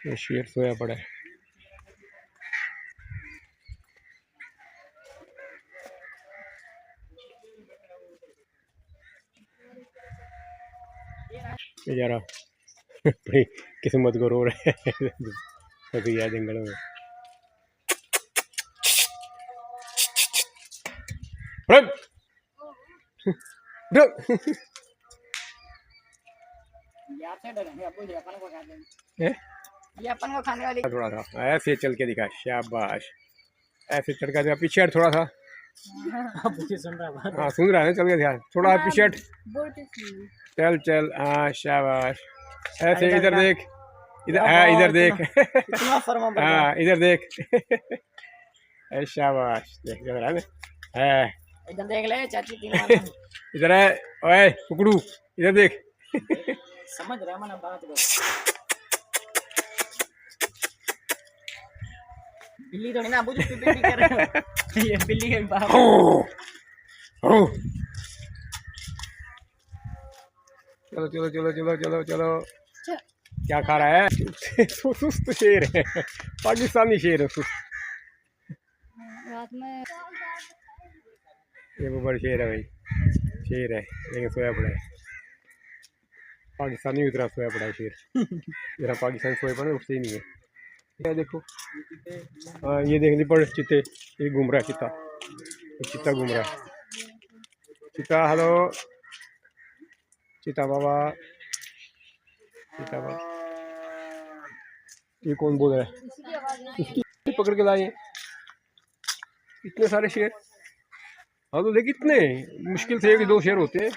ये शेर सोया पड़ा है। बेचारा अपनी किस्मत को रो रहे हैं फंस गया जंगल में। रग! रग! ये अपन को खाने वाली। थोड़ा सा ऐसे चल के दिखा, शाबाश। ऐसे चल के दिखा, पीछे हट थोड़ा सा। सुन रहा हाँ सुन रहा है, चल के दिखा थोड़ा पीछे हट। चल चल, हाँ शाबाश। ऐसे इधर देख, इधर हाँ इधर देख। हाँ इधर देख। शाबाश, देख इधर है ना, इधर देख ले चाची तीन वाला। इधर है, ओए कुकड़ू इधर देख। समझ रहा है मैं बात को। बिल्ली थोड़ी ना, बुझ पिपी कर रहे हो। ये बिल्ली के बाप। चलो चलो चलो चलो चलो चलो। क्या खा रहा है? सुस्त शेर है, पाकिस्तानी शेर है सुस्त। रात में ये वो बड़ा शेर है भाई, शेर है लेकिन सोया पड़ा है। पाकिस्तानी की तरह सोया पड़ा है शेर। जरा पाकिस्तानी सोया पड़ा है, उससे ही नहीं है। क्या देखो, हाँ ये देखने पर चित्ते, ये घूम रहा है चित्ता, चित्ता घूम रहा है। चित्ता हेलो, चित्ता बाबा, चित्ता बाबा। ये कौन बोल रहा है? पकड़ के लाए इतने सारे शेर। हाँ तो देखिए इतने मुश्किल से 1-2 शेर होते हैं।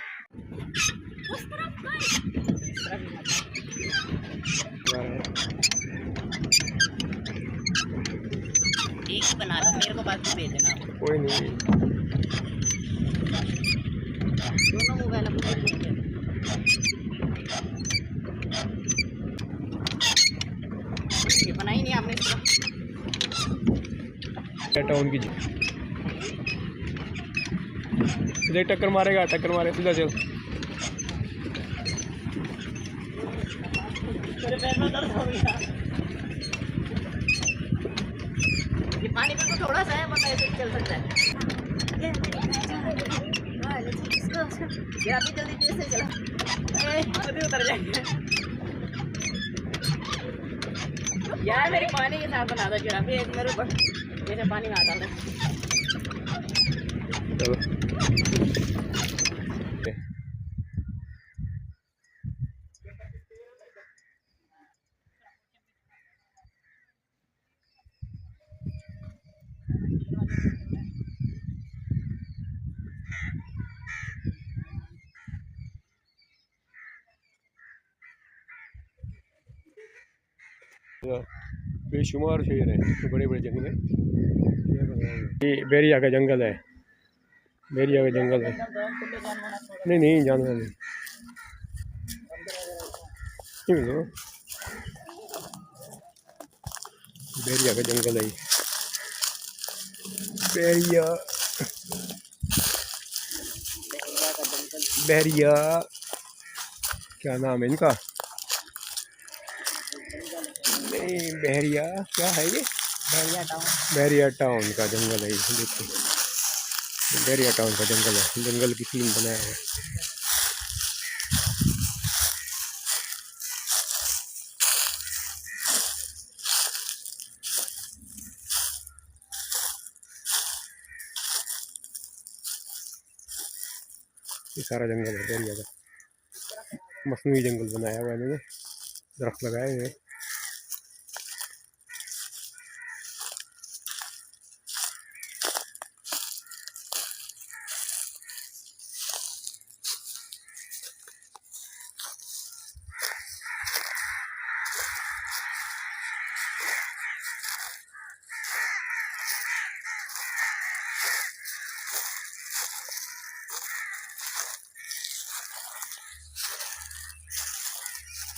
एक बना लो, मेरे को बाकी भेज देना। कोई नहीं, दोनों मोबाइल अपने बनाई नहीं आपने। टाउन की इधर टक्कर मारेगा, टक्कर मारे सीधा चल। ये पानी बिल्कुल थोड़ा सा है, मतलब ऐसे चल सकता है। ये अभी जल्दी तेज से चला, अभी उतर जाएंगे। यार मेरी पानी के साथ बना दो जरा भी, एक मेरे ऊपर जैसे पानी में आता है। बेशुमार शेर है, तो बड़े बड़े जंगल है। ये बैरिया का जंगल है, बैरिया का जंगल है। नहीं नहीं जानवर नहीं, बैरिया का जंगल है। बैरिया, बैरिया क्या नाम है इनका? नहीं बहरिया क्या है ये? बैरिया टाउन का जंगल है। देखिए बैरिया टाउन का जंगल है, जंगल की सीन बनाया है। ये सारा जंगल है बैरिया का, मसनूई जंगल बनाया हुआ है इन्होंने, दरख्त लगाए हुए।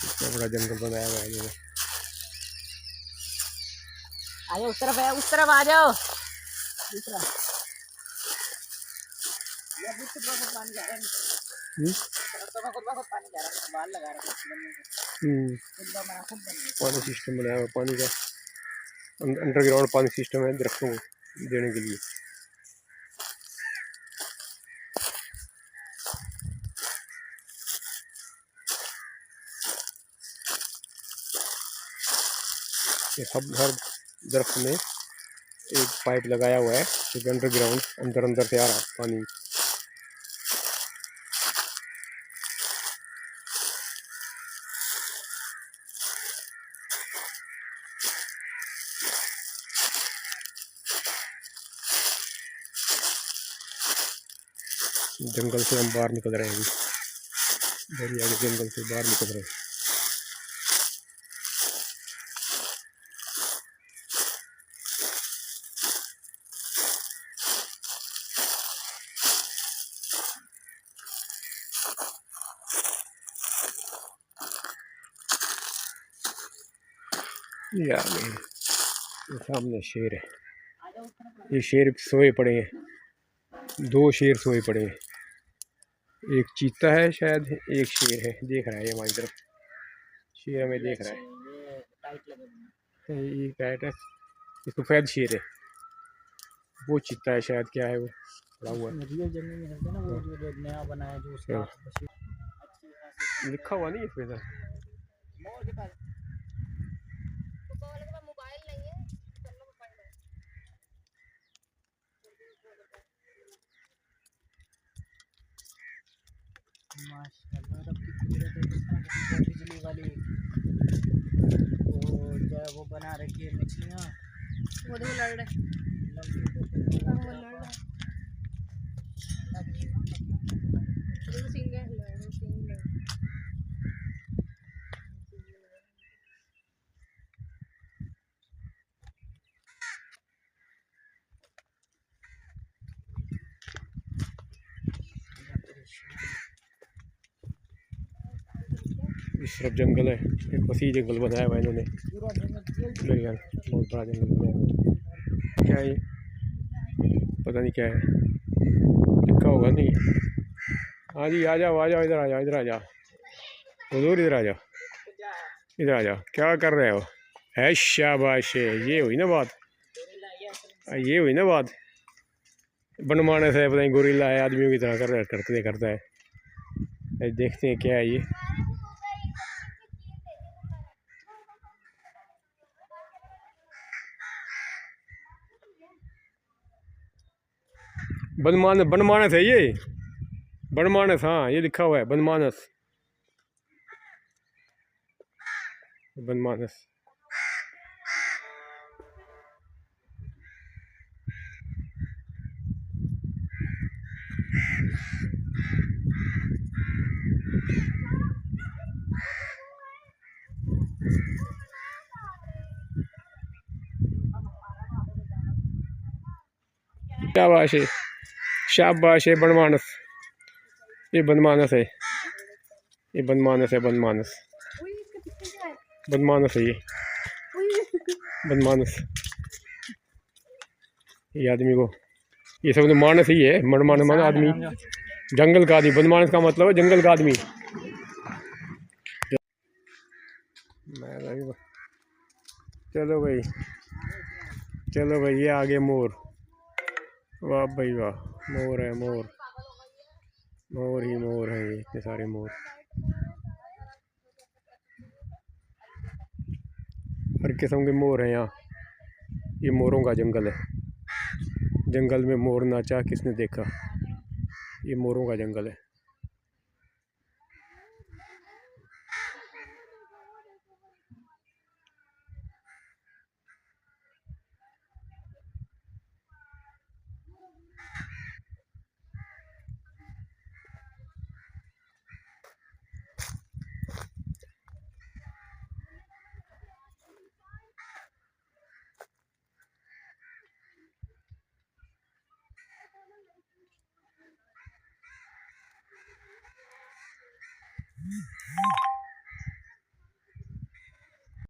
इतना बड़ा जंगल बनाया हुआ है इन्होंने। आ जाओ उस तरफ है, उस तरफ आ जाओ। दूसरा ये बुक पानी जा रहा है, तो बहुत पानी जा रहा है, बाल लगा रहा है। पानी सिस्टम बनाया हुआ, पानी का अंडरग्राउंड पानी सिस्टम है दरख्तों को देने के लिए। ये सब हर दरख्त में एक पाइप लगाया हुआ है जो अंडरग्राउंड अंदर अंदर से आ रहा है पानी। जंगल से हम बाहर निकल रहे हैं, बड़ी आगे जंगल से बाहर निकल रहे हैं। ये आ गए, ये सामने शेर है। ये शेर सोए पड़े हैं, 2 शेर सोए पड़े हैं। एक चीता है शायद, एक शेर है, देख रहा है ये हमारी तरफ। शेर हमें देख रहा है, ये टाइट है, ये सफेद शेर है। वो चीता है शायद, क्या है वो पड़ा हुआ है। रियल जंगल में रहता है ना, वो जो नया बना है जो उसका लिखा हुआ नहीं है इसमें। माशाल्लाह रब की कुदरत है। बिजली वाली वो जो है वो बना रखी है मछलियाँ, वो देखो लड़ रहे इस तरफ जंगल है, एक वसी जंगल बनाया हुआ है इन्होंने। पूरा जंगल मेरे ख्याल बहुत बड़ा जंगल बनाया हुआ है। क्या है ये, पता नहीं क्या है, लिखा होगा नहीं। हाँ जी, आ जाओ आ जाओ, इधर आ जाओ, इधर आ जाओ हुजूर, इधर आ जाओ, इधर आ जाओ। क्या कर रहे हो? है शाबाश, ये हुई ना बात, ये हुई ना बात। बनमानस है, पता नहीं गोरिल्ला है, आदमियों की तरह करता है। देखते हैं क्या है ये। बनमानस है ये, बनमानस, हाँ ये लिखा हुआ है बनमानस, बनमानस। शाबाश है, शाबाश है बनमानस, ये बनमानस है, ये बनमानस है, बनमानस, बनमानस है ये, बनमानस। ये आदमी को, ये सब तो मानस ही है, मनमानस माना आदमी, जंगल का आदमी। बनमानस का मतलब है जंगल का आदमी। चलो भाई, चलो भाई, ये आगे मोर, वाह भाई वाह, मोर है, मोर, मोर ही मोर है, ये इतने सारे मोर, हर किस्म के मोर हैं यहाँ। ये मोरों का जंगल है, जंगल में मोर नाचा किसने देखा, ये मोरों का जंगल है।